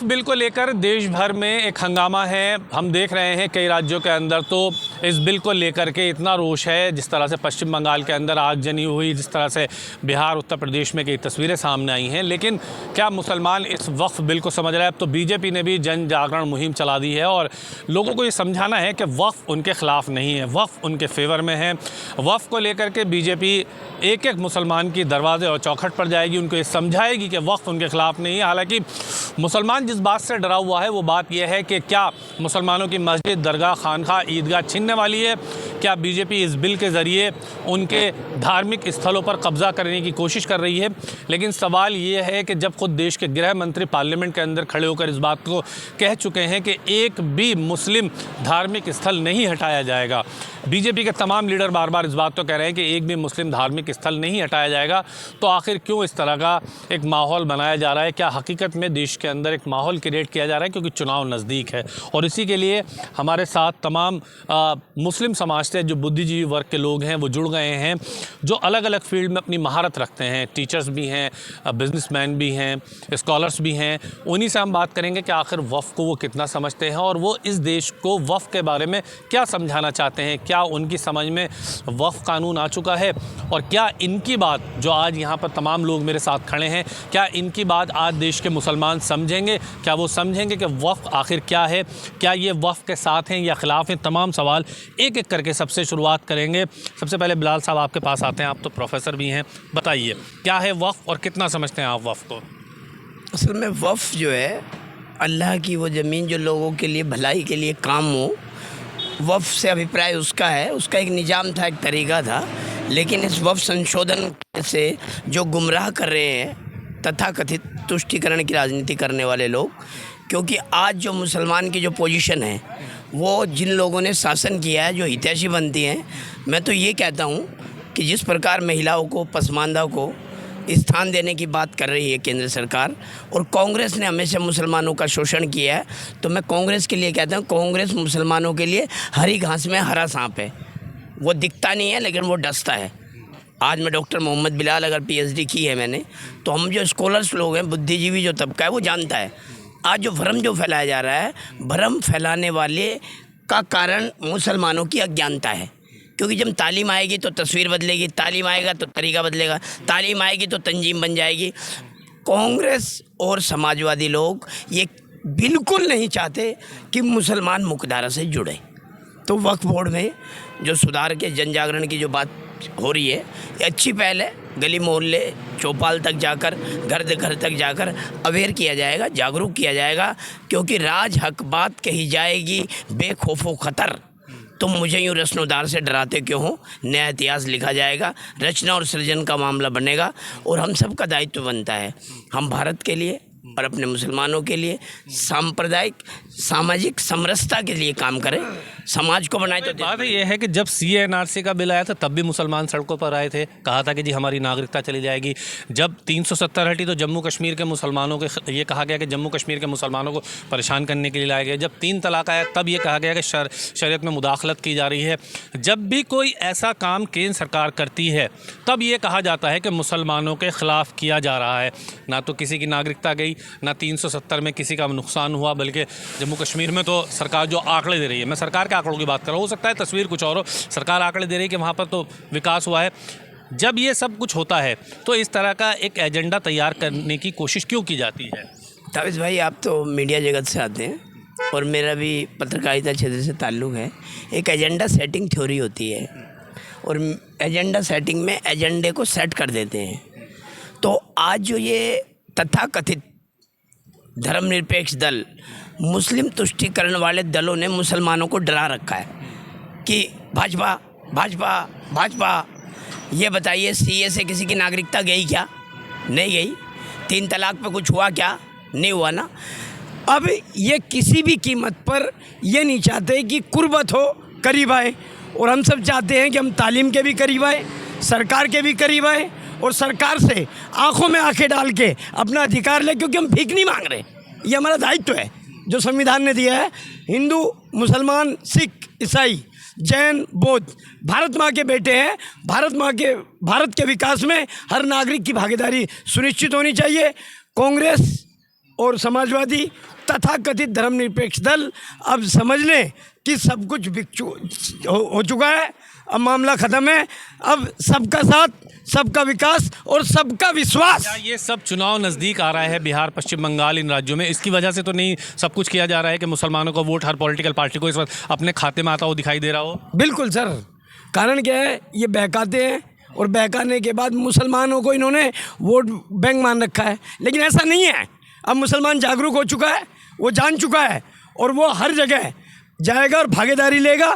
वक्फ bill को लेकर देश भर में एक हंगामा है। हम देख रहे हैं कई राज्यों के अंदर तो इस बिल को लेकर के इतना रोष है, जिस तरह से पश्चिम बंगाल के अंदर आगजनी हुई, जिस तरह से बिहार उत्तर प्रदेश में कई तस्वीरें सामने आई हैं। लेकिन क्या मुसलमान इस वक्फ बिल को समझ रहे हैं? अब तो बीजेपी ने भी जन जागरण मुहिम चला दी है और लोगों को ये समझाना है कि वक्फ उनके ख़िलाफ़ नहीं है, वक्फ उनके फेवर में है। वक्फ को लेकर के बीजेपी एक एक मुसलमान की दरवाजे और चौखट पर जाएगी, उनको ये समझाएगी कि वक्फ उनके ख़िलाफ़ नहीं है। हालांकि मुसलमान जिस बात से डरा हुआ है वो बात यह है कि क्या मुसलमानों की मस्जिद, दरगाह, खानका, ईदगाह छीनने वाली है? क्या बीजेपी इस बिल के ज़रिए उनके धार्मिक स्थलों पर कब्ज़ा करने की कोशिश कर रही है? लेकिन सवाल ये है कि जब खुद देश के गृह मंत्री पार्लियामेंट के अंदर खड़े होकर इस बात को कह चुके हैं कि एक भी मुस्लिम धार्मिक स्थल नहीं हटाया जाएगा, बीजेपी के तमाम लीडर बार बार इस बात तो कह रहे हैं कि एक भी मुस्लिम धार्मिक स्थल नहीं हटाया जाएगा, तो आखिर क्यों इस तरह का एक माहौल बनाया जा रहा है? क्या हकीकत में देश के अंदर एक माहौल क्रिएट किया जा रहा है क्योंकि चुनाव नज़दीक है? और इसी के लिए हमारे साथ तमाम मुस्लिम समाज से जो बुद्धिजीवी वर्ग के लोग हैं वो जुड़ गए हैं, जो अलग अलग फील्ड में अपनी महारत रखते हैं। टीचर्स भी हैं, बिजनेसमैन भी हैं, स्कॉलर्स भी हैं। उन्हीं से हम बात करेंगे कि आखिर वफ़ को वो कितना समझते हैं और वो इस देश को वफ़ के बारे में क्या समझाना चाहते हैं। क्या उनकी समझ में वक्फ कानून आ चुका है और क्या इनकी बात, जो आज यहाँ पर तमाम लोग मेरे साथ खड़े हैं, क्या इनकी बात आज देश के मुसलमान समझेंगे? क्या वो समझेंगे कि वक्फ आखिर क्या है? क्या ये वक्फ के साथ हैं या ख़िलाफ़ हैं? तमाम सवाल एक एक करके सबसे शुरुआत करेंगे। सबसे पहले बिलाल साहब आपके पास आते हैं, आप तो प्रोफेसर भी हैं, बताइए क्या है वक्फ और कितना समझते हैं आप वक्फ को? असल में वक्फ जो है अल्लाह की वो ज़मीन जो लोगों के लिए भलाई के लिए काम हो, वक्फ से अभिप्राय उसका है। उसका एक निज़ाम था, एक तरीका था। लेकिन इस वक्फ संशोधन से जो गुमराह कर रहे हैं तथाकथित तुष्टीकरण की राजनीति करने वाले लोग, क्योंकि आज जो मुसलमान की जो पोजीशन है वो जिन लोगों ने शासन किया है, जो हितैषी बनती हैं, मैं तो ये कहता हूँ कि जिस प्रकार महिलाओं को, पसमानदा को स्थान देने की बात कर रही है केंद्र सरकार, और कांग्रेस ने हमेशा मुसलमानों का शोषण किया है, तो मैं कांग्रेस के लिए कहता हूँ, कांग्रेस मुसलमानों के लिए हरी घास में हरा सांप है। वो दिखता नहीं है लेकिन वो डसता है। आज मैं डॉक्टर मोहम्मद बिलाल, अगर पीएचडी की है मैंने, तो हम जो स्कॉलर्स लोग हैं, बुद्धिजीवी जो तबका है, वो जानता है आज जो भ्रम जो फैलाया जा रहा है, भ्रम फैलाने वाले का कारण मुसलमानों की अज्ञानता है। क्योंकि जब तालीम आएगी तो तस्वीर बदलेगी, तालीम आएगा तो तरीका बदलेगा, तालीम आएगी तो तंजीम बन जाएगी। कांग्रेस और समाजवादी लोग ये बिल्कुल नहीं चाहते कि मुसलमान मुख्यधारा से जुड़े। तो वक्फ बोर्ड में जो सुधार के जन जागरण की जो बात हो रही है, ये अच्छी पहल है। गली मोहल्ले, चौपाल तक जाकर, घर घर तक जाकर अवेयर किया जाएगा, जागरूक किया जाएगा, क्योंकि राज हक बात कही जाएगी बेखौफो खतर। तुम मुझे यूँ रस्नोदार से डराते क्यों हो? नया इतिहास लिखा जाएगा, रचना और सृजन का मामला बनेगा और हम सब का दायित्व बनता है, हम भारत के लिए और अपने मुसलमानों के लिए सांप्रदायिक सामाजिक समरसता के लिए काम करें, समाज को बनाए। तो बात यह है कि जब CNRC का बिल आया था तब भी मुसलमान सड़कों पर आए थे, कहा था कि जी हमारी नागरिकता चली जाएगी। जब 370 हटी तो जम्मू कश्मीर के मुसलमानों के ये कहा गया कि जम्मू कश्मीर के मुसलमानों को परेशान करने के लिए लाया गया। जब 3 तलाक आया तब ये कहा गया कि शरीयत में मुदाखलत की जा रही है। जब भी कोई ऐसा काम केंद्र सरकार करती है तब ये कहा जाता है कि मुसलमानों के ख़िलाफ़ किया जा रहा है। ना तो किसी की नागरिकता गई, ना 370 में किसी का नुकसान हुआ, बल्कि जम्मू कश्मीर में तो सरकार जो आंकड़े दे रही है, मैं सरकार के आंकड़ों की बात कर रहा हूँ, हो सकता है तस्वीर कुछ और हो, सरकार आंकड़े दे रही है कि वहाँ पर तो विकास हुआ है। जब ये सब कुछ होता है तो इस तरह का एक एजेंडा तैयार करने की कोशिश क्यों की जाती है? ताबिज़ भाई, आप तो मीडिया जगत से आते हैं और मेरा भी पत्रकारिता क्षेत्र से ताल्लुक़ है। एक एजेंडा सेटिंग थ्योरी होती है और एजेंडा सेटिंग में एजेंडे को सेट कर देते हैं। तो आज जो ये तथाकथित धर्मनिरपेक्ष दल, मुस्लिम तुष्टीकरण वाले दलों ने मुसलमानों को डरा रखा है कि भाजपा भाजपा भाजपा। ये बताइए, CA से किसी की नागरिकता गई क्या? नहीं गई। 3 तलाक पे कुछ हुआ क्या? नहीं हुआ ना। अब ये किसी भी कीमत पर ये नहीं चाहते कि कुर्बत हो, करीब आए, और हम सब चाहते हैं कि हम तालीम के भी करीब आए, सरकार के भी करीब आए और सरकार से आंखों में आंखें डाल के अपना अधिकार ले, क्योंकि हम भीख नहीं मांग रहे। ये हमारा दायित्व है जो संविधान ने दिया है। हिंदू, मुसलमान, सिख, ईसाई, जैन, बौद्ध भारत माँ के बेटे हैं। भारत के विकास में हर नागरिक की भागीदारी सुनिश्चित होनी चाहिए। कांग्रेस और समाजवादी तथा कथित धर्मनिरपेक्ष दल अब समझ लें कि सब कुछ हो चुका है, अब मामला ख़त्म है, अब सबका साथ, सबका विकास और सबका विश्वास। क्या ये सब चुनाव नज़दीक आ रहा है बिहार, पश्चिम बंगाल, इन राज्यों में, इसकी वजह से तो नहीं सब कुछ किया जा रहा है कि मुसलमानों का वोट हर पॉलिटिकल पार्टी को इस वक्त अपने खाते में आता हो दिखाई दे रहा हो? बिल्कुल सर, कारण क्या है, ये बहकाते हैं और बहकाने के बाद मुसलमानों को इन्होंने वोट बैंक मान रखा है, लेकिन ऐसा नहीं है। अब मुसलमान जागरूक हो चुका है, वो जान चुका है और वो हर जगह जाएगा और भागीदारी लेगा।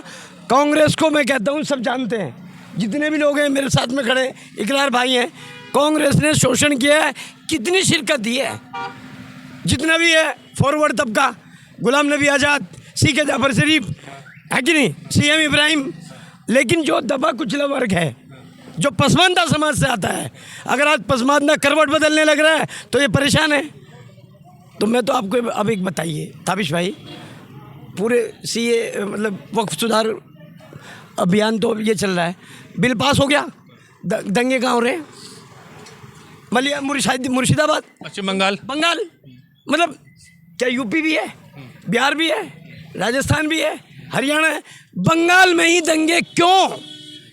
कांग्रेस को मैं कहता हूँ सब जानते हैं, जितने भी लोग हैं मेरे साथ में खड़े, इकरार भाई हैं, कांग्रेस ने शोषण किया है, कितनी शिरकत दी है, जितना भी है फॉरवर्ड तबका, गुलाम नबी आज़ाद, सीके जाफर शरीफ, है कि नहीं, सीएम इब्राहिम। लेकिन जो दबा कुचला वर्ग है, जो पसमानदा समाज से आता है, अगर आज पसमानदा करवट बदलने लग रहा है तो ये परेशान है। तो मैं तो आपको अब एक बताइए ताबिश भाई, पूरे सीए मतलब वक्फ सुधार अभियान तो ये चल रहा है, बिल पास हो गया, दंगे कहाँ हो रहे हैं? मलिया मुर्शिदाबाद, पश्चिम बंगाल, मतलब क्या यूपी भी है, बिहार भी है, राजस्थान भी है, हरियाणा है, बंगाल में ही दंगे क्यों?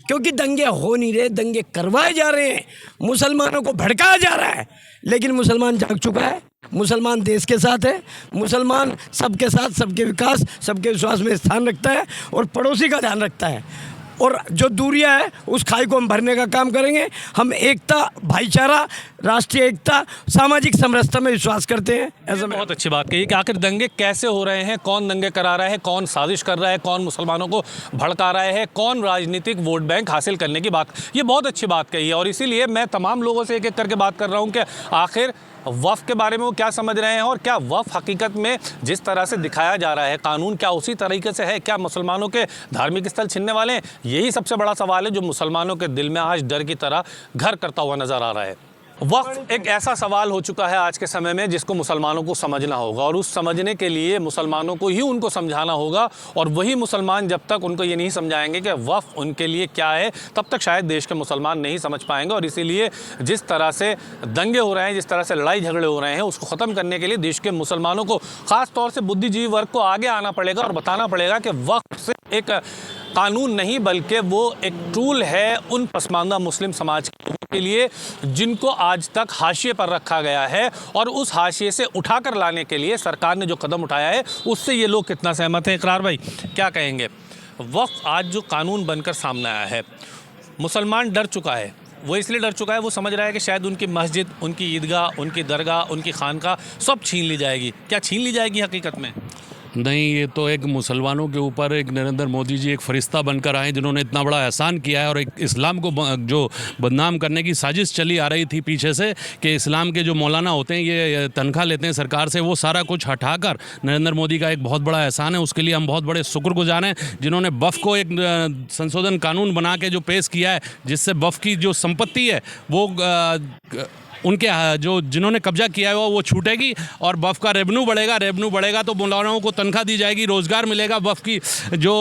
क्योंकि दंगे हो नहीं रहे, दंगे करवाए जा रहे हैं, मुसलमानों को भड़काया जा रहा है। लेकिन मुसलमान जाग चुका है, मुसलमान देश के साथ है, मुसलमान सबके साथ, सबके विकास, सबके विश्वास में स्थान रखता है और पड़ोसी का ध्यान रखता है। और जो दूरियां है उस खाई को हम भरने का काम करेंगे। हम एकता, भाईचारा, राष्ट्रीय एकता, सामाजिक समरसता में विश्वास करते हैं। ऐसा बहुत अच्छी बात कही कि आखिर दंगे कैसे हो रहे हैं, कौन दंगे करा रहा है, कौन साजिश कर रहा है, कौन मुसलमानों को भड़का रहा है, कौन राजनीतिक वोट बैंक हासिल करने की बात, ये बहुत अच्छी बात कही है। और इसीलिए मैं तमाम लोगों से एक एक करके बात कर रहा हूँ कि आखिर वफ़ के बारे में वो क्या समझ रहे हैं और क्या वफ़ हकीकत में जिस तरह से दिखाया जा रहा है कानून क्या उसी तरीके से है, क्या मुसलमानों के धार्मिक स्थल छीनने वाले हैं? यही सबसे बड़ा सवाल है जो मुसलमानों के दिल में आज डर की तरह घर करता हुआ नज़र आ रहा है। वक्फ एक ऐसा सवाल हो चुका है आज के समय में जिसको मुसलमानों को समझना होगा और उस समझने के लिए मुसलमानों को ही उनको समझाना होगा। और वही मुसलमान जब तक उनको ये नहीं समझाएंगे कि वक्फ उनके लिए क्या है, तब तक शायद देश के मुसलमान नहीं समझ पाएंगे। और इसीलिए जिस तरह से दंगे हो रहे हैं, जिस तरह से लड़ाई झगड़े हो रहे हैं, उसको ख़त्म करने के लिए देश के मुसलमानों को, ख़ास तौर से बुद्धिजीवी वर्ग को आगे आना पड़ेगा और बताना पड़ेगा कि वक्फ से एक कानून नहीं बल्कि वो एक टूल है उन पसमानदा मुस्लिम समाज के लिए जिनको आज तक हाशिए पर रखा गया है। और उस हाशिए से उठाकर लाने के लिए सरकार ने जो कदम उठाया है उससे ये लोग कितना सहमत हैं? इकरार भाई क्या कहेंगे? वक्फ आज जो कानून बनकर सामने आया है, मुसलमान डर चुका है। वो इसलिए डर चुका है, वो समझ रहा है कि शायद उनकी मस्जिद, उनकी ईदगाह, उनकी दरगाह, उनकी खानका सब छीन ली जाएगी। क्या छीन ली जाएगी हकीकत में? नहीं, ये तो एक मुसलमानों के ऊपर एक नरेंद्र मोदी जी एक फरिश्ता बनकर आए जिन्होंने इतना बड़ा एहसान किया है। और एक इस्लाम को जो बदनाम करने की साजिश चली आ रही थी पीछे से कि इस्लाम के जो मौलाना होते हैं ये तनख्वाह लेते हैं सरकार से, वो सारा कुछ हटाकर नरेंद्र मोदी का एक बहुत बड़ा एहसान है। उसके लिए हम बहुत बड़े शुक्रगुजार हैं जिन्होंने वफ़ को एक संशोधन कानून बना के जो पेश किया है, जिससे वफ़ की जो संपत्ति है वो उनके जो जिन्होंने कब्जा किया है वो छूटेगी और वफ़ का रेवेन्यू बढ़ेगा तो मौलानाओं को तनख्वाह दी जाएगी, रोज़गार मिलेगा, वफ़ की जो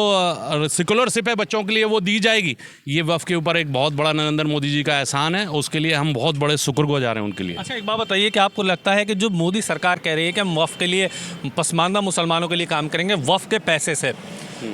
स्कॉलरशिप है बच्चों के लिए वो दी जाएगी। ये वफ़ के ऊपर एक बहुत बड़ा नरेंद्र मोदी जी का एहसान है, उसके लिए हम बहुत बड़े शुक्रगुजार हैं उनके लिए। अच्छा, एक बात बताइए कि आपको लगता है कि जो मोदी सरकार कह रही है कि हम वफ़ के लिए, पसमानदा मुसलमानों के लिए काम करेंगे, वफ़ के पैसे से,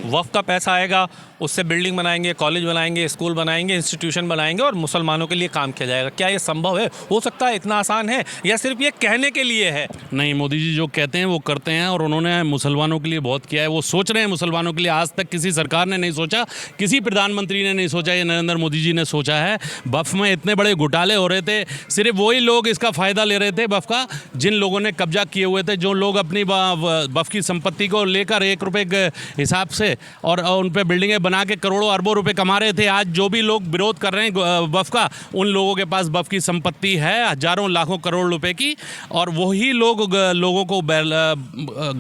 वफ़ का पैसा आएगा, उससे बिल्डिंग बनाएंगे, कॉलेज बनाएंगे, स्कूल बनाएंगे, इंस्टीट्यूशन बनाएंगे और मुसलमानों के लिए काम किया जाएगा, क्या ये संभव है? हो सकता है इतना आसान है या सिर्फ ये कहने के लिए है? नहीं, मोदी जी जो कहते हैं वो करते हैं और उन्होंने मुसलमानों के लिए बहुत किया है। वो सोच रहे हैं मुसलमानों के लिए। आज तक किसी सरकार ने नहीं सोचा, किसी प्रधानमंत्री ने नहीं सोचा, ये नरेंद्र मोदी जी ने सोचा है। वफ़ में इतने बड़े घोटाले हो रहे थे, सिर्फ वही लोग इसका फ़ायदा ले रहे थे वफ़ का जिन लोगों ने कब्जा किए हुए थे, जो लोग अपनी वफ़ की संपत्ति को लेकर 1 रुपये के हिसाब से और उन पर बिल्डिंगें बना के करोड़ों अरबों रुपए कमा रहे थे। आज जो भी लोग विरोध कर रहे हैं वफ़ का, उन लोगों के पास वफ़ की संपत्ति है हजारों लाखों करोड़ रुपए की, और वही लोग लोगों को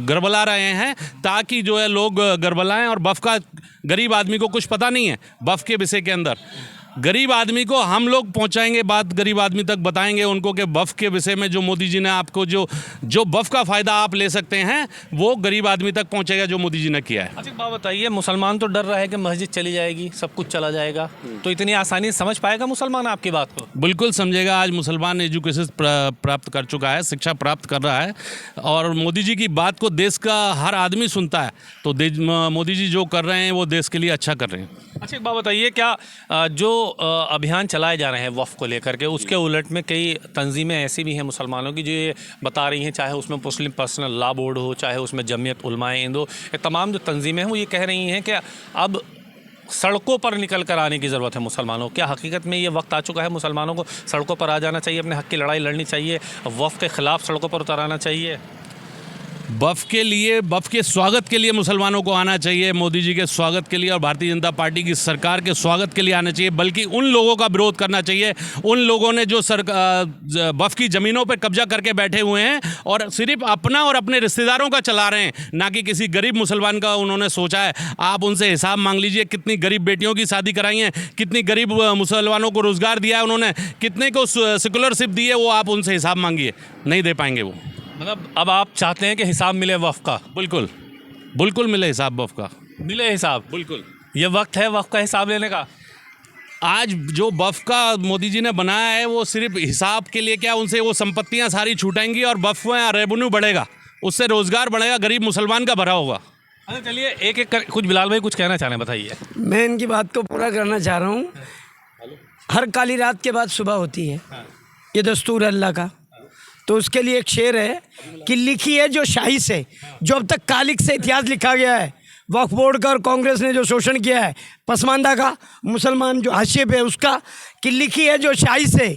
गरबला रहे हैं ताकि जो है लोग गरबलाएं। और वफ़ का गरीब आदमी को कुछ पता नहीं है वफ़ के विषय के अंदर। गरीब आदमी को हम लोग पहुंचाएंगे, बात गरीब आदमी तक बताएंगे उनको कि वफ़ के विषय में जो मोदी जी ने आपको जो वफ़ का फ़ायदा आप ले सकते हैं वो गरीब आदमी तक पहुंचेगा जो मोदी जी ने किया है। अच्छा, एक बात बताइए, मुसलमान तो डर रहा है कि मस्जिद चली जाएगी, सब कुछ चला जाएगा, तो इतनी आसानी से समझ पाएगा मुसलमान आपकी बात को? बिल्कुल समझेगा। आज मुसलमान एजुकेशन प्राप्त कर चुका है, शिक्षा प्राप्त कर रहा है और मोदी जी की बात को देश का हर आदमी सुनता है। तो मोदी जी जो कर रहे हैं वो देश के लिए अच्छा कर रहे हैं। अच्छा, एक बात बताइए, क्या जो अभियान चलाए जा रहे हैं वफ़ को लेकर के, उसके उलट में कई तंजीमें ऐसी भी हैं मुसलमानों की जो ये बता रही हैं, चाहे उसमें मुस्लिम पर्सनल लॉ बोर्ड हो, चाहे उसमें जमीयत उलमाए हिंद हो, ये तमाम जो तंजीमें हैं वो ये कह रही हैं कि अब सड़कों पर निकल कर आने की ज़रूरत है मुसलमानों को। क्या हकीकत में ये वक्त आ चुका है मुसलमानों को सड़कों पर आ जाना चाहिए, अपने हक़ की लड़ाई लड़नी चाहिए, वफ़ के ख़िलाफ़ सड़कों पर उतर आना चाहिए? वफ़ के स्वागत के लिए मुसलमानों को आना चाहिए, मोदी जी के स्वागत के लिए और भारतीय जनता पार्टी की सरकार के स्वागत के लिए आना चाहिए, बल्कि उन लोगों का विरोध करना चाहिए, उन लोगों ने जो वफ़ की ज़मीनों पर कब्जा करके बैठे हुए हैं और सिर्फ अपना और अपने रिश्तेदारों का चला रहे हैं, ना कि किसी गरीब मुसलमान का उन्होंने सोचा है। आप उनसे हिसाब मांग लीजिए, कितनी गरीब बेटियों की शादी कराई है, कितनी गरीब मुसलमानों को रोज़गार दिया है उन्होंने, कितने को सेकुलरशिप दी है, वो आप उनसे हिसाब मांगिए, नहीं दे पाएंगे वो। मतलब अब आप चाहते हैं कि हिसाब मिले वफ़ का? बिल्कुल मिले हिसाब वफ़ का, मिले हिसाब। बिल्कुल ये वक्त है वफ़ का हिसाब लेने का। आज जो वफ़ का मोदी जी ने बनाया है वो सिर्फ हिसाब के लिए, क्या उनसे वो संपत्तियां सारी छूटेंगी और वफ़ में रेवेन्यू बढ़ेगा, उससे रोज़गार बढ़ेगा, गरीब मुसलमान का भरा होगा। अच्छा, चलिए एक एक कर कुछ बिलाल भाई कुछ कहना चाह रहे हैं, बताइए। मैं इनकी बात को पूरा करना चाह रहा हूँ। हर काली रात के बाद सुबह होती है, ये दस्तूर है अल्लाह का। तो उसके लिए एक शेर है कि लिखी है जो शाही से, जो अब तक कालिक से इतिहास लिखा गया है, वक्फ बोर्ड का और कांग्रेस ने जो शोषण किया है पसमानदा का, मुसलमान जो हाशिए पे है उसका, कि लिखी है जो शाही से,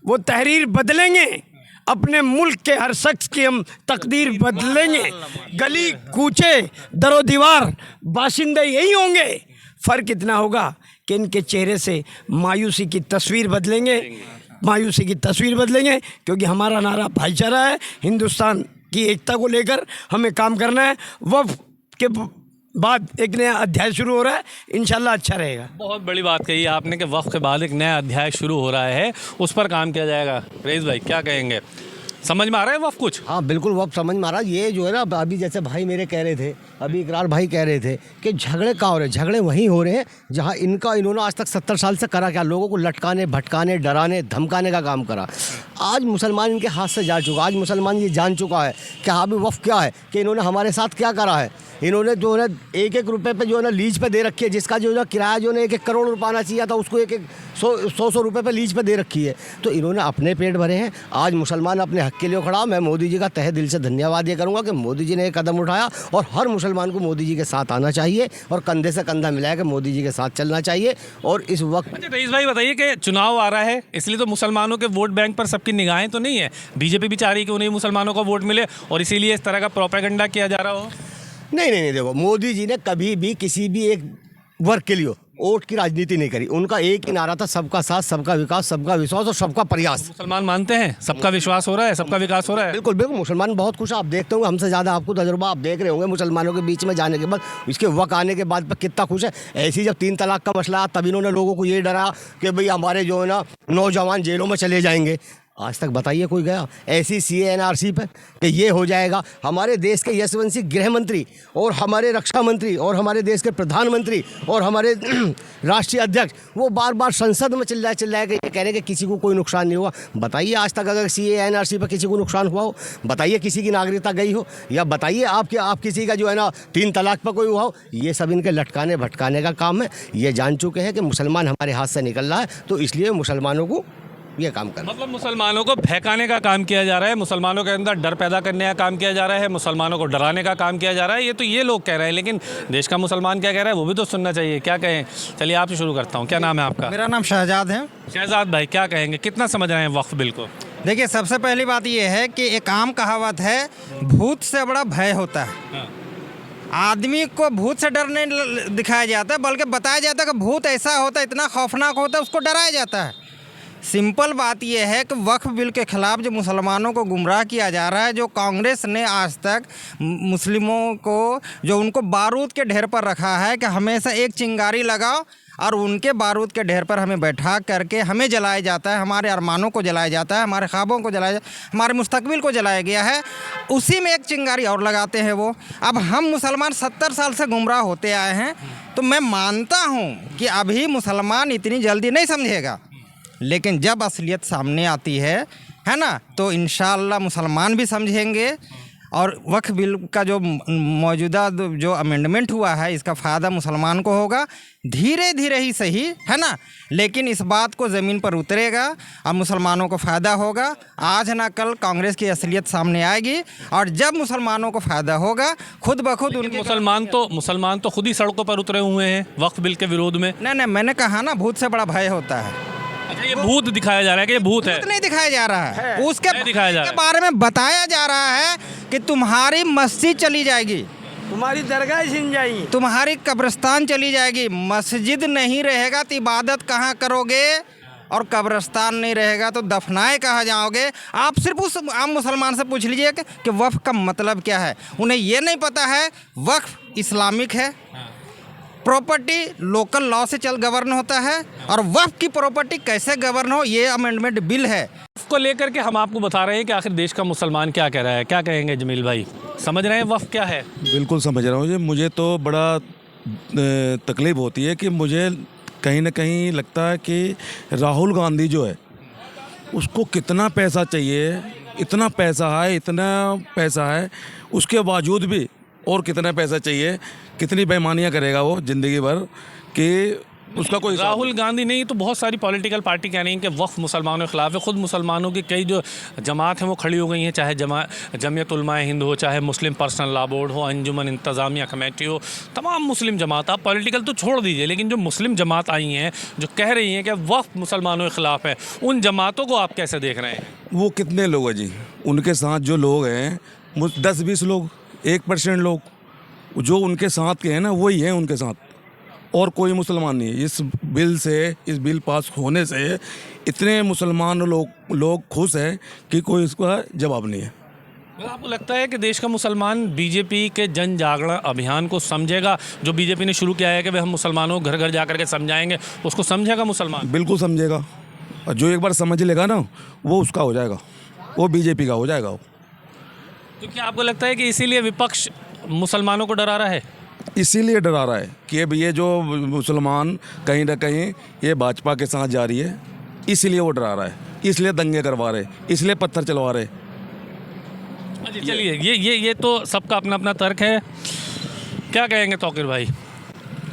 वो तहरीर बदलेंगे, अपने मुल्क के हर शख्स की हम तकदीर बदलेंगे, गली कूचे दरो दीवार बाशिंदे यही होंगे। फ़र्क इतना होगा कि इनके चेहरे से मायूसी की तस्वीर बदलेंगे, क्योंकि हमारा नारा भाईचारा है, हिंदुस्तान की एकता को लेकर हमें काम करना है। वफ़ के बाद एक नया अध्याय शुरू हो रहा है, इंशाल्लाह अच्छा रहेगा। बहुत बड़ी बात कही आपने कि वफ़ के बाद एक नया अध्याय शुरू हो रहा है, उस पर काम किया जाएगा। रईस भाई क्या कहेंगे, समझ में आ रहा है वफ़ कुछ? हाँ बिल्कुल वफ़ समझ में आ रहा है। ये जो है ना, अभी जैसे भाई मेरे कह रहे थे, अभी इकरार भाई कह रहे थे कि झगड़े कहाँ हो रहे हैं, झगड़े वहीं हो रहे हैं जहाँ इन्होंने आज तक 70 साल से करा क्या, लोगों को लटकाने भटकाने डराने धमकाने का काम करा। आज मुसलमान इनके हाथ से जा चुका, आज मुसलमान ये जान चुका है कि हाँ भी वफ़ क्या है, कि इन्होंने हमारे साथ क्या करा है। इन्होंने जो है 1-1 रुपये पे जो है ना लीज पे दे रखी है, जिसका जो है किराया जो है 1-1 करोड़ रुपये आना चाहिए था, उसको 100 रुपये पे लीज पे दे रखी है। तो इन्होंने अपने पेट भरे हैं। आज मुसलमान अपने हक़ के लिए खड़ा। मैं मोदी जी का तहे दिल से धन्यवाद ये करूँगा कि मोदी जी ने एक कदम उठाया और हर मुसलमान को मोदी जी के साथ आना चाहिए और कंधे से कंधा मिलाया के मोदी जी के साथ चलना चाहिए। और इस वक्त अच्छा रईस भाई बताइए कि चुनाव आ रहा है, इसलिए तो मुसलमानों के वोट बैंक पर सबकी निगाहें तो नहीं है, बीजेपी भी चाह रही है कि उन्हें मुसलमानों का वोट मिले और इसीलिए इस तरह का प्रोपेगेंडा किया जा रहा हो? नहीं, देखो मोदी जी ने कभी भी किसी भी एक वर्ग के लिए वोट की राजनीति नहीं करी। उनका एक ही नारा था, सबका साथ, सबका विकास, सबका विश्वास और सबका प्रयास। मुसलमान मानते हैं सबका विश्वास हो रहा है, सबका विकास हो रहा है? बिल्कुल मुसलमान बहुत खुश है। आप देखते होंगे, हमसे ज़्यादा आपको तजुर्बा, आप देख रहे होंगे मुसलमानों के बीच में जाने के बाद, इसके वक्त आने के बाद पर कितना खुश है। ऐसी जब 3 तलाक का मसला आया तब इन्होंने लोगों को ये डरा कि भाई हमारे जो है ना नौजवान जेलों में चले जाएंगे। आज तक बताइए कोई गया ऐसी CA/NRC पर कि ये हो जाएगा। हमारे देश के यशवंशी गृह मंत्री और हमारे रक्षा मंत्री और हमारे देश के प्रधानमंत्री और हमारे राष्ट्रीय अध्यक्ष वो बार बार संसद में चिल्लाए कि ये कह रहे कि किसी को कोई नुकसान नहीं हुआ। बताइए आज तक अगर CA/NRC पर किसी को नुकसान हुआ हो, बताइए किसी की नागरिकता गई हो, या बताइए आप किसी का जो है ना 3 तलाक पर कोई हुआ हो। ये सब इनके लटकाने भटकाने का काम है। ये जान चुके हैं कि मुसलमान हमारे हाथ से निकल रहा है, तो इसलिए मुसलमानों को ये काम करना, मतलब मुसलमानों को बहकाने का काम किया जा रहा है, मुसलमानों के अंदर डर पैदा करने का काम किया जा रहा है, मुसलमानों को डराने का काम किया जा रहा है। ये तो ये लोग कह रहे हैं, लेकिन देश का मुसलमान क्या कह रहा है वो भी तो सुनना चाहिए। क्या कहें? चलिए आपसे शुरू करता हूँ। क्या नाम है आपका? मेरा नाम शहजाद है। शहजाद भाई क्या कहेंगे, कितना समझ रहे हैं वक्फ बिल को? देखिए सबसे पहली बात ये है कि एक आम कहावत है, भूत से बड़ा भय होता है। आदमी को भूत से डर नहीं दिखाया जाता, बल्कि बताया जाता है कि भूत ऐसा होता है, इतना खौफनाक होता है, उसको डराया जाता है। सिंपल बात यह है कि वक्फ बिल के ख़िलाफ़ जो मुसलमानों को गुमराह किया जा रहा है, जो कांग्रेस ने आज तक मुस्लिमों को जो उनको बारूद के ढेर पर रखा है कि हमेशा एक चिंगारी लगाओ, और उनके बारूद के ढेर पर हमें बैठा करके हमें जलाया जाता है, हमारे अरमानों को जलाया जाता है, हमारे ख्वाबों को जलाया हमारे मुस्तकबिल को जलाया गया है। उसी में एक चिंगारी और लगाते हैं वो। अब हम मुसलमान 70 साल से गुमराह होते आए हैं, तो मैं मानता हूँ कि अभी मुसलमान इतनी जल्दी नहीं समझेगा, लेकिन जब असलियत सामने आती है ना, तो इंशाअल्लाह मुसलमान भी समझेंगे। और वक्फ बिल का जो मौजूदा जो अमेंडमेंट हुआ है, इसका फ़ायदा मुसलमान को होगा, धीरे धीरे ही सही, है ना, लेकिन इस बात को ज़मीन पर उतरेगा और मुसलमानों को फ़ायदा होगा। आज ना कल कांग्रेस की असलियत सामने आएगी, और जब मुसलमानों को फ़ायदा होगा, खुद ब खुद उनके मुसलमान तो खुद ही सड़कों पर उतरे हुए हैं वक्फ बिल के विरोध में। नहीं, मैंने कहा ना, भूत से बड़ा भय होता है। अच्छा, ये भूत दिखाया जा रहा है कि ये भूत है? नहीं दिखाया जा रहा है, उसके दिखाया जा रहा है, बारे में बताया जा रहा है कि तुम्हारी मस्जिद चली जाएगी, तुम्हारी दरगाह छिन जाएगी, तुम्हारी कब्रिस्तान चली जाएगी। मस्जिद नहीं रहेगा तो इबादत कहाँ करोगे, और कब्रिस्तान नहीं रहेगा तो दफनाए कहाँ जाओगे। आप सिर्फ उस आम मुसलमान से पूछ लीजिए कि वक्फ का मतलब क्या है। उन्हें ये नहीं पता है वक्फ इस्लामिक है, प्रॉपर्टी लोकल लॉ से गवर्न होता है, और वक्फ की प्रॉपर्टी कैसे गवर्न हो, ये अमेंडमेंट बिल है। वक्फ को लेकर के हम आपको बता रहे हैं कि आखिर देश का मुसलमान क्या कह रहा है। क्या कहेंगे जमील भाई, समझ रहे हैं वक्फ क्या है? बिल्कुल समझ रहा हूँ जी। मुझे तो बड़ा तकलीफ़ होती है कि मुझे कहीं ना कहीं लगता है कि राहुल गांधी जो है उसको कितना पैसा चाहिए, इतना पैसा है, उसके बावजूद भी और कितना पैसा चाहिए, कितनी बेईमानियाँ करेगा वो ज़िंदगी भर कि उसका कोई। राहुल गांधी नहीं तो बहुत सारी पॉलिटिकल पार्टी कह रही हैं कि वक्फ मुसलमानों के खिलाफ है। खुद मुसलमानों की कई जो जमात हैं वो खड़ी हो गई हैं, चाहे जमीयत उलमा हिंद हो, चाहे मुस्लिम पर्सनल लॉ बोर्ड हो, अंजुमन इंतज़ामिया कमेटी हो, तमाम मुस्लिम जमात, आप पॉलिटिकल तो छोड़ दीजिए, लेकिन जो मुस्लिम जमात आई हैं जो कह रही हैं कि वक्फ मुसलमानों के ख़िलाफ़ है, उन जमातों को आप कैसे देख रहे हैं? वो कितने लोग हैं जी, उनके साथ जो लोग हैं 10-20 लोग, 1% लोग जो उनके साथ के हैं ना, वही हैं उनके साथ, और कोई मुसलमान नहीं है। इस बिल पास होने से इतने मुसलमान लोग खुश हैं कि कोई इसका जवाब नहीं है। आपको लगता है कि देश का मुसलमान बीजेपी के जन जागरण अभियान को समझेगा, जो बीजेपी ने शुरू किया है कि भाई हम मुसलमानों को घर घर जा करके समझाएंगे, उसको समझेगा मुसलमान? बिल्कुल समझेगा, और जो एक बार समझ लेगा ना, वो उसका हो जाएगा, वो बीजेपी का हो जाएगा वो। तो क्या आपको लगता है कि इसीलिए विपक्ष मुसलमानों को डरा रहा है? इसीलिए डरा रहा है कि अब ये जो मुसलमान कहीं ना कहीं ये भाजपा के साथ जा रही है, इसलिए वो डरा रहा है, इसलिए दंगे करवा रहे, इसलिए पत्थर चलवा रहे। चलिए, ये तो सबका अपना अपना तर्क है। क्या कहेंगे तौकीर भाई,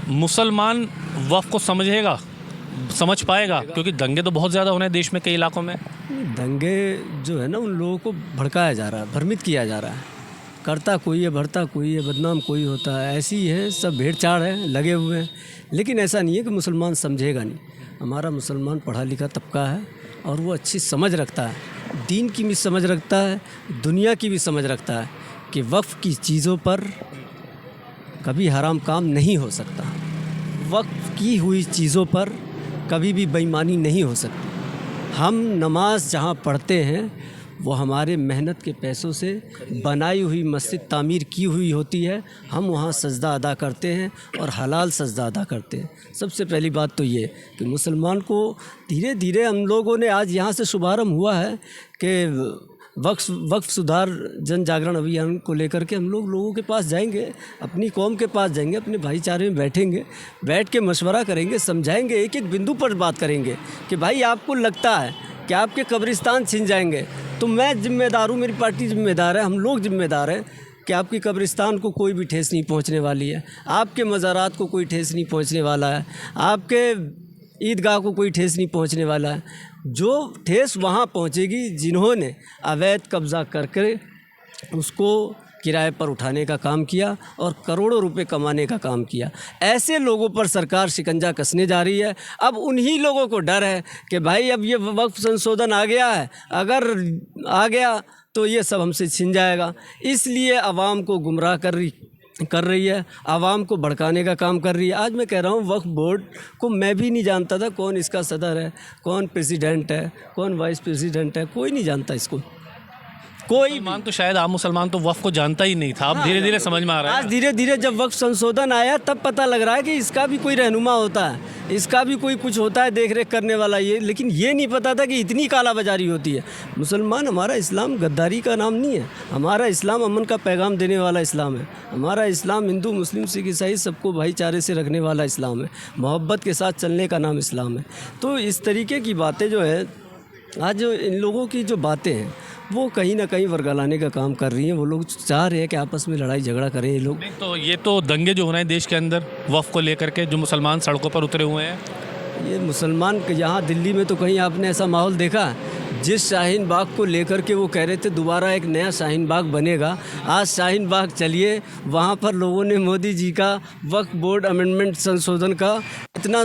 मुसलमान वक्फ को समझ पाएगा? क्योंकि दंगे तो बहुत ज़्यादा हो रहे हैं देश में कई इलाकों में। दंगे जो है ना, उन लोगों को भड़काया जा रहा है, भ्रमित किया जा रहा है। करता कोई है, भरता कोई है, बदनाम कोई होता है, ऐसी ही है, सब भेड़ चाड़ है, लगे हुए हैं। लेकिन ऐसा नहीं है कि मुसलमान समझेगा नहीं। हमारा मुसलमान पढ़ा लिखा तबका है, और वो अच्छी समझ रखता है, दीन की भी समझ रखता है, दुनिया की भी समझ रखता है कि वक्फ की चीज़ों पर कभी हराम काम नहीं हो सकता, वक्फ की हुई चीज़ों पर कभी भी बेईमानी नहीं हो सकती। हम नमाज जहाँ पढ़ते हैं वो हमारे मेहनत के पैसों से बनाई हुई मस्जिद तामीर की हुई होती है, हम वहाँ सजदा अदा करते हैं और हलाल सजदा अदा करते हैं। सबसे पहली बात तो ये कि मुसलमान को धीरे धीरे हम लोगों ने आज यहाँ से शुभारम्भ हुआ है कि वक्फ सुधार जन जागरण अभियान को लेकर के हम लोगों के पास जाएंगे, अपनी कौम के पास जाएंगे, अपने भाईचारे में बैठ के मशवरा करेंगे, समझाएंगे, एक एक बिंदु पर बात करेंगे कि भाई आपको लगता है कि आपके कब्रिस्तान छिन जाएंगे, तो मैं जिम्मेदार हूँ, मेरी पार्टी जिम्मेदार है, हम लोग जिम्मेदार हैं कि आपकी कब्रिस्तान को कोई भी ठेस नहीं पहुँचने वाली है, आपके मज़ारात को कोई ठेस नहीं पहुँचने वाला है, आपके ईदगाह को कोई ठेस नहीं पहुँचने वाला है। जो ठेस वहाँ पहुँचेगी जिन्होंने अवैध कब्ज़ा करके उसको किराए पर उठाने का काम किया और करोड़ों रुपए कमाने का काम किया, ऐसे लोगों पर सरकार शिकंजा कसने जा रही है। अब उन्हीं लोगों को डर है कि भाई अब ये वक्फ संशोधन आ गया है, अगर आ गया तो ये सब हमसे छिन जाएगा, इसलिए आवाम को गुमराह कर रही है, आवाम को भड़काने का काम कर रही है। आज मैं कह रहा हूँ वक्फ बोर्ड को मैं भी नहीं जानता था कौन इसका सदर है, कौन प्रेसिडेंट है, कौन वाइस प्रेसिडेंट है, कोई नहीं जानता इसको, कोई मुसलमान तो शायद आम मुसलमान तो वक्फ को जानता ही नहीं था। अब धीरे धीरे समझ में आ रहा है। आज धीरे धीरे जब वक्फ संशोधन आया तब पता लग रहा है कि इसका भी कोई रहनुमा होता है, इसका भी कोई कुछ होता है देख रेख करने वाला ये, लेकिन ये नहीं पता था कि इतनी कालाबाजारी होती है। मुसलमान, हमारा इस्लाम गद्दारी का नाम नहीं है, हमारा इस्लाम अमन का पैगाम देने वाला इस्लाम है। हमारा इस्लाम हिंदू मुस्लिम सिख ईसाई सबको भाईचारे से रखने वाला इस्लाम है, मोहब्बत के साथ चलने का नाम इस्लाम है। तो इस तरीके की बातें जो है, आज जो इन लोगों की जो बातें हैं वो कहीं ना कहीं वर्गलाने का काम कर रही हैं। वो लोग चाह रहे हैं कि आपस में लड़ाई झगड़ा करें ये लोग। तो ये तो दंगे जो हो रहे हैं देश के अंदर वफ़ को लेकर के, जो मुसलमान सड़कों पर उतरे हुए हैं, ये मुसलमान यहाँ दिल्ली में तो कहीं आपने ऐसा माहौल देखा? जिस शाहीन बाग को लेकर के वो कह रहे थे दोबारा एक नया शाहीन बाग बनेगा, आज शाहीन बाग चलिए, वहाँ पर लोगों ने मोदी जी का वक्फ बोर्ड अमेंडमेंट संशोधन का इतना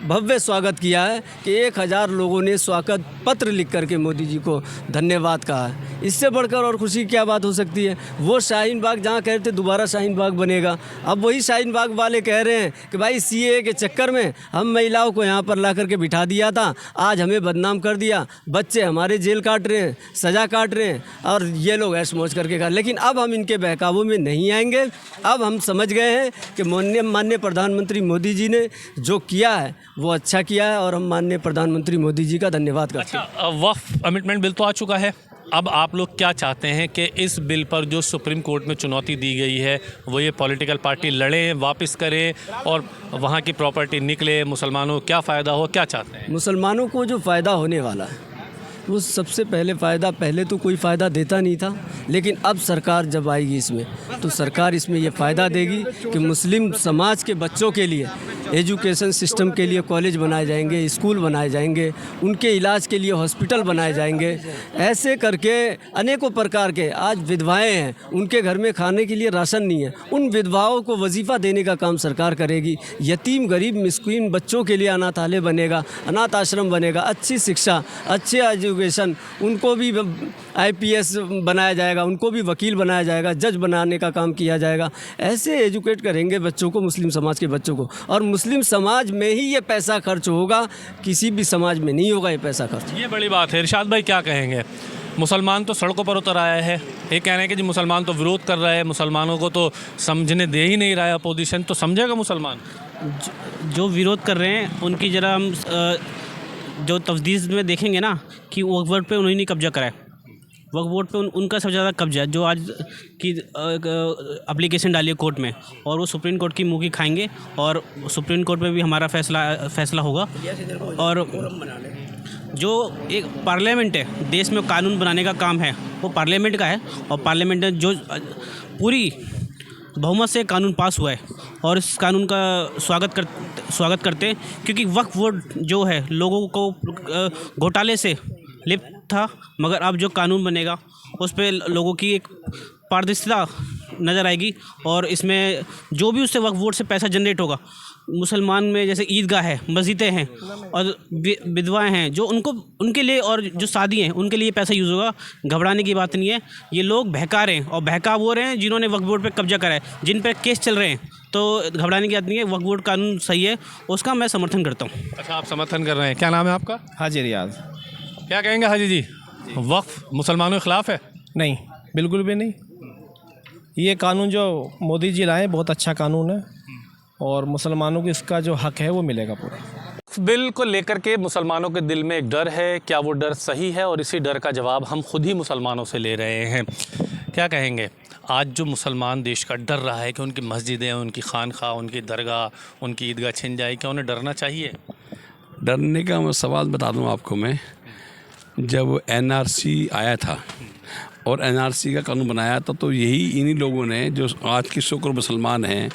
भव्य स्वागत किया है कि 1000 लोगों ने स्वागत पत्र लिख करके मोदी जी को धन्यवाद कहा है। इससे बढ़कर और खुशी की क्या बात हो सकती है? वो शाहीन बाग जहाँ कह रहे थे दोबारा शाहीन बाग बनेगा, अब वही शाहीन बाग वाले कह रहे हैं कि भाई सीएए के चक्कर में हम महिलाओं को यहाँ पर ला करके बिठा दिया था, आज हमें बदनाम कर दिया, बच्चे हमारे जेल काट रहे हैं, सज़ा काट रहे हैं और ये लोग ऐश मौज करके खा। लेकिन अब हम इनके बहकावों में नहीं आएंगे। अब हम समझ गए हैं कि माननीय प्रधानमंत्री मोदी जी ने जो किया है वो अच्छा किया है और हम माननीय प्रधानमंत्री मोदी जी का धन्यवाद करते हैं। वफ़ अमेंडमेंट बिल तो आ चुका है, अब आप लोग क्या चाहते हैं कि इस बिल पर जो सुप्रीम कोर्ट में चुनौती दी गई है वो ये पॉलिटिकल पार्टी लड़ें, वापस करें और वहाँ की प्रॉपर्टी निकले, मुसलमानों को क्या फ़ायदा हो, क्या चाहते हैं? मुसलमानों को जो फ़ायदा होने वाला है वो सबसे पहले तो कोई फ़ायदा देता नहीं था, लेकिन अब सरकार जब आएगी इसमें तो सरकार इसमें ये फ़ायदा देगी कि मुस्लिम समाज के बच्चों के लिए एजुकेशन सिस्टम के लिए कॉलेज बनाए जाएंगे, स्कूल बनाए जाएंगे, उनके इलाज के लिए हॉस्पिटल बनाए जाएंगे। ऐसे करके अनेकों प्रकार के, आज विधवाएं हैं उनके घर में खाने के लिए राशन नहीं है, उन विधवाओं को वजीफ़ा देने का काम सरकार करेगी। यतीम गरीब मिस्कीन बच्चों के लिए अनाथालय बनेगा, अनाथ आश्रम बनेगा, अच्छी शिक्षा, अच्छे एजुकेशन, उनको भी IPS बनाया जाएगा, उनको भी वकील बनाया जाएगा, जज बनाने का काम किया जाएगा। ऐसे एजुकेट करेंगे बच्चों को, मुस्लिम समाज के बच्चों को, और मुस्लिम समाज में ही ये पैसा खर्च होगा, किसी भी समाज में नहीं होगा ये पैसा खर्च। ये बड़ी बात है। इरशाद भाई क्या कहेंगे? मुसलमान तो सड़कों पर उतर आया है, ये कह रहे हैं कि जी मुसलमान तो विरोध कर रहा है, मुसलमानों को तो समझने दे ही नहीं रहा है अपोजिशन, तो समझेगा मुसलमान? जो विरोध कर रहे हैं उनकी ज़रा हम जो तफ्दीस में देखेंगे ना कि वक्फ बोर्ड पे उन्होंने कब्जा करा है, वक्फ बोर्ड पे उनका सबसे ज़्यादा कब्जा है। जो आज की एप्लीकेशन डाली है कोर्ट में और वो सुप्रीम कोर्ट की मुँह की खाएंगे और सुप्रीम कोर्ट में भी हमारा फैसला होगा। और जो एक पार्लियामेंट है, देश में कानून बनाने का काम है वो पार्लियामेंट का है, और पार्लियामेंट में जो पूरी बहुमत से कानून पास हुआ है और इस कानून का स्वागत करते हैं, क्योंकि वक्फ बोर्ड जो है लोगों को घोटाले से लिप्त था, मगर अब जो कानून बनेगा उस पर लोगों की एक पारदर्शिता नज़र आएगी और इसमें जो भी उससे वक्फ बोर्ड से पैसा जनरेट होगा, मुसलमान में जैसे ईदगाह है, मस्जिदें हैं और विधवाएं हैं, जो उनके लिए और जो शादी हैं उनके लिए पैसा यूज़ होगा। घबराने की बात नहीं है। ये लोग बहका रहे हैं और बहका वो रहे हैं जिन्होंने वक्फ बोर्ड पे कब्जा करा है, जिन पे केस चल रहे हैं, तो घबराने की बात नहीं है। वक्फ बोर्ड कानून सही है, उसका मैं समर्थन करता हूँ। अच्छा, आप समर्थन कर रहे हैं। क्या नाम है आपका? हाजी रियाज। क्या कहेंगे हाजी जी, वक्फ मुसलमानों के ख़िलाफ़ है? नहीं, बिल्कुल भी नहीं। ये कानून जो मोदी जी लाए बहुत अच्छा कानून है और मुसलमानों को इसका जो हक है वो मिलेगा पूरा। बिल को लेकर के मुसलमानों के दिल में एक डर है, क्या वो डर सही है? और इसी डर का जवाब हम खुद ही मुसलमानों से ले रहे हैं। क्या कहेंगे, आज जो मुसलमान देश का डर रहा है कि उनकी मस्जिदें, उनकी खानखा, उनकी दरगाह, उनकी ईदगाह छिन जाए, क्या उन्हें डरना चाहिए? डरने का मैं सवाल बता दूं आपको। मैं जब NRC आया था और NRC का कानून बनाया था तो यही इन्हीं लोगों ने, जो आज के शुक्र मुसलमान हैं,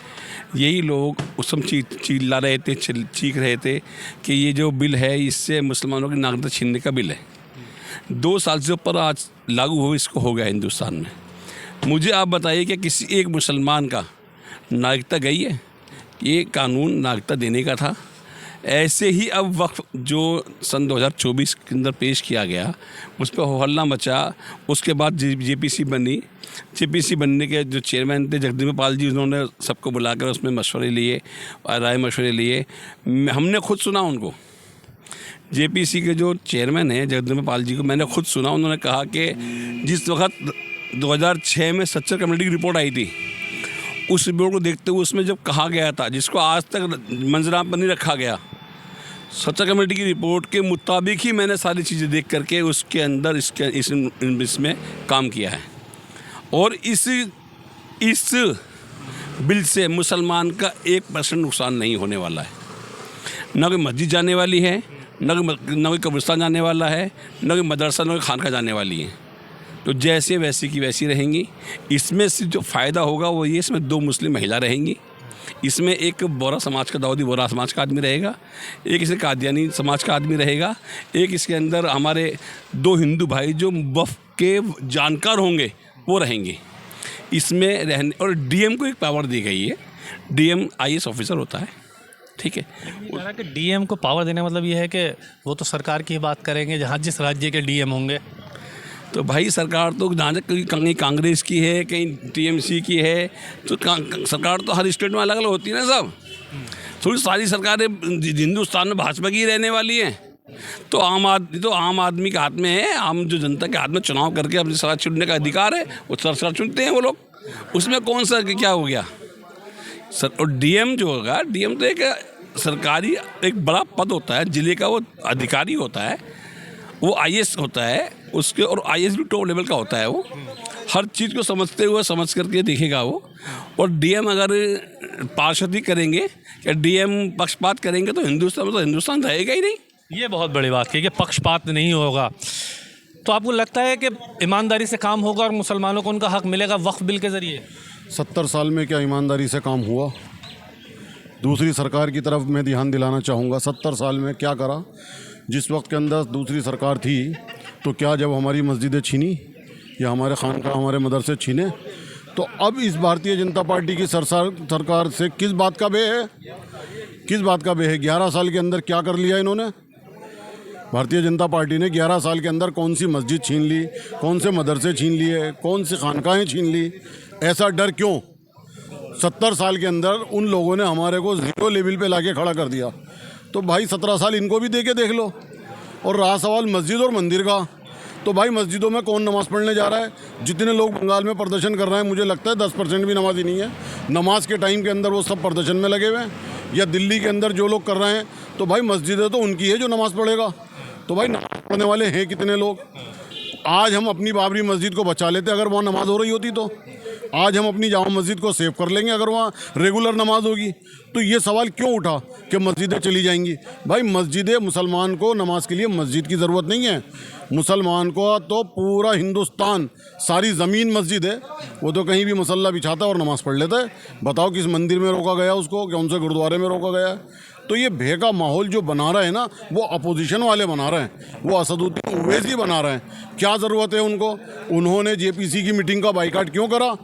यही लोग उस समय चिल्ला रहे थे, चीख रहे थे कि ये जो बिल है इससे मुसलमानों की नागरिकता छीनने का बिल है। 2 साल से ऊपर आज लागू हो इसको हो गया हिंदुस्तान में। मुझे आप बताइए कि किसी एक मुसलमान का नागरिकता गई है? ये कानून नागरिकता देने का था। ऐसे ही अब वक्फ जो सन 2024 के अंदर पेश किया गया उस पर हो हल्ला मचा। उसके बाद JPC बनी। JPC बनने के जो चेयरमैन थे जगदीप पाल जी, उन्होंने सबको बुलाकर उसमें मशवरे लिए और राय मशवरे लिए। हमने खुद सुना उनको, JPC के जो चेयरमैन हैं जगदीप पाल जी को मैंने खुद सुना। उन्होंने कहा कि जिस वक्त 2006 में सच्चर कमेटी की रिपोर्ट आई थी, उस रिपोर्ट को देखते हुए उसमें जब कहा गया था, जिसको आज तक मंजराम पर नहीं रखा गया, सच्चा कमेटी की रिपोर्ट के मुताबिक ही मैंने सारी चीज़ें देख करके उसके अंदर इसमें काम किया है। और इस बिल से मुसलमान का 1% नुकसान नहीं होने वाला है। न कोई मस्जिद जाने वाली है, न कोई कब्रिस्तान जाने वाला है, न कोई मदरसा, न कोई खानका जाने वाली है। तो जैसे वैसी की वैसी रहेंगी। इसमें से जो फ़ायदा होगा वो ये, इसमें 2 मुस्लिम महिला रहेंगी, इसमें एक बोरा समाज का, दाऊदी बोरा समाज का आदमी रहेगा, एक इसमें कादियानी समाज का आदमी रहेगा, एक इसके अंदर हमारे 2 हिंदू भाई जो वफ़ के जानकार होंगे वो रहेंगे इसमें रहने। और डीएम को एक पावर दी गई है, डीएम आईएएस ऑफिसर होता है, ठीक है। कि डीएम को पावर देने मतलब ये है कि वो तो सरकार की बात करेंगे जहाँ जिस राज्य के डीएम होंगे। तो भाई सरकार तो जहाँ तक कहीं कांग्रेस की है, कहीं टीएमसी की है, तो सरकार तो हर स्टेट में अलग अलग होती है ना सब। थोड़ी सारी सरकारें हिंदुस्तान में भाजपा की रहने वाली हैं। तो आम आदमी के हाथ में है, आम जो जनता के हाथ में चुनाव करके अपनी सरकार चुनने का अधिकार है, वो सरकार चुनते हैं वो लोग। उसमें कौन सा क्या हो गया सर। और डीएम जो होगा, डीएम तो एक सरकारी एक बड़ा पद होता है, जिले का वो अधिकारी होता है, वो आईएएस होता है उसके, और आईएएस भी टॉप लेवल का होता है। वो हर चीज़ को समझते हुए समझ करके देखेगा वो। और डीएम अगर पार्षदी करेंगे या डीएम पक्षपात करेंगे तो हिंदुस्तान रहेगा ही नहीं। ये बहुत बड़ी बात की कि पक्षपात नहीं होगा। तो आपको लगता है कि ईमानदारी से काम होगा और मुसलमानों को उनका हक मिलेगा वक्फ बिल के ज़रिए? 70 साल में क्या ईमानदारी से काम हुआ? दूसरी सरकार की तरफ मैं ध्यान दिलाना चाहूँगा, 70 साल में क्या करा। जिस वक्त के अंदर दूसरी सरकार थी तो क्या जब हमारी मस्जिदें छीनी या हमारे खानका, हमारे मदरसे छीने, तो अब इस भारतीय जनता पार्टी की सरकार से किस बात का बे है? किस बात का बे है? 11 साल के अंदर क्या कर लिया इन्होंने? भारतीय जनता पार्टी ने 11 साल के अंदर कौन सी मस्जिद छीन ली, कौन से मदरसे छीन लिए, कौन सी खानकाएँ छीन ली? ऐसा डर क्यों? 70 साल के अंदर उन लोगों ने हमारे को 0 लेवल पे लाके खड़ा कर दिया। तो भाई 17 साल इनको भी दे के देख लो। और रहा सवाल मस्जिद और मंदिर का, तो भाई मस्जिदों में कौन नमाज़ पढ़ने जा रहा है? जितने लोग बंगाल में प्रदर्शन कर रहे हैं, मुझे लगता है 10% भी नमाज़ी नहीं है। नमाज के टाइम के अंदर वो सब प्रदर्शन में लगे हुए हैं। या दिल्ली के अंदर जो लोग कर रहे हैं, तो भाई मस्जिदें तो उनकी है जो नमाज़ पढ़ेगा। तो भाई नमाज़ पढ़ने वाले हैं कितने लोग? आज हम अपनी बाबरी मस्जिद को बचा लेते अगर वहाँ नमाज़ हो रही होती तो। आज हम अपनी जामा मस्जिद को सेव कर लेंगे अगर वहाँ रेगुलर नमाज होगी। तो ये सवाल क्यों उठा कि मस्जिदें चली जाएंगी? भाई मस्जिदें, मुसलमान को नमाज के लिए मस्जिद की ज़रूरत नहीं है। मुसलमान को तो पूरा हिंदुस्तान, सारी ज़मीन मस्जिद है। वो तो कहीं भी मसल्ला बिछाता है और नमाज़ पढ़ लेता है। बताओ किस मंदिर में रोका गया उसको, कौन से गुरुद्वारे में रोका गया है? तो ये भय का माहौल जो बना रहे हैं ना, वो अपोजिशन वाले बना रहे हैं, वो असदुद्दीन ओवैसी बना रहे हैं। क्या ज़रूरत है उनको? उन्होंने जेपीसी की मीटिंग का बाइकाट क्यों करा?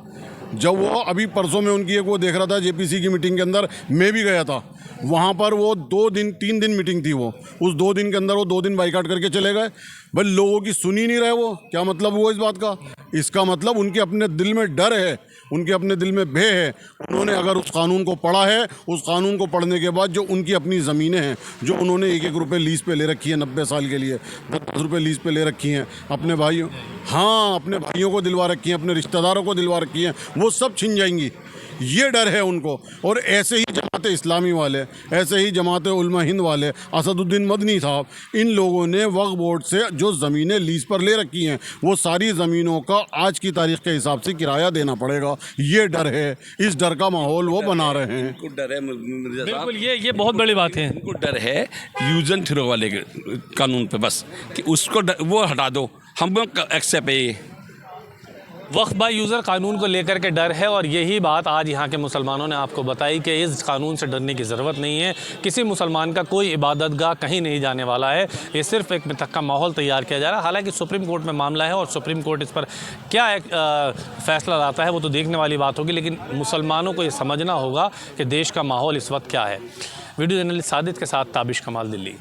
जब वो अभी परसों में उनकी एक वो देख रहा था जेपीसी की मीटिंग के अंदर, मैं भी गया था वहाँ पर। वो 3 दिन मीटिंग थी, वो उस 2 दिन के अंदर वो 2 दिन बाइकाट करके चले गए। भाई लोगों की सुनी नहीं रहे वो। क्या मतलब हुआ इस बात का? इसका मतलब उनके अपने दिल में डर है, उनके अपने दिल में भय है। उन्होंने अगर उस कानून को पढ़ा है, उस कानून को पढ़ने के बाद जो उनकी अपनी ज़मीनें हैं, जो उन्होंने 1-1 रुपये लीज़ पे ले रखी है 90 साल के लिए, 10 रुपये लीज़ पे ले रखी हैं अपने भाइयों, हाँ अपने भाइयों को दिलवा रखी हैं, अपने रिश्तेदारों को दिलवा रखी हैं, वो सब छिन जाएंगी। ये डर है उनको। और ऐसे ही जमात इस्लामी वाले, ऐसे ही जमात उलमा हिंद वाले, असदुद्दीन मदनी साहब, इन लोगों ने वक्फ बोर्ड से जो ज़मीनें लीज़ पर ले रखी हैं, वो सारी ज़मीनों का आज की तारीख के हिसाब से किराया देना पड़ेगा। ये डर है, इस डर का माहौल वो बना रहे हैं। उनको डर है मिर्जा साहब, बिल्कुल, ये बहुत बड़ी बात है। उनको डर है यूज एंड थ्रो वाले कानून पे, बस कि उसको वो हटा दो, हम एक्सेप्ट है। ये वक्फ बाय यूज़र कानून को लेकर के डर है, और यही बात आज यहाँ के मुसलमानों ने आपको बताई कि इस कानून से डरने की ज़रूरत नहीं है। किसी मुसलमान का कोई इबादतगाह कहीं नहीं जाने वाला है। ये सिर्फ एक मिथक्का माहौल तैयार किया जा रहा है। हालांकि सुप्रीम कोर्ट में मामला है और सुप्रीम कोर्ट इस पर क्या एक फ़ैसला लाता है वो तो देखने वाली बात होगी, लेकिन मुसलमानों को ये समझना होगा कि देश का माहौल इस वक्त क्या है। वीडियो जर्नलिस्ट सादित के साथ ताबिश कमाल, दिल्ली।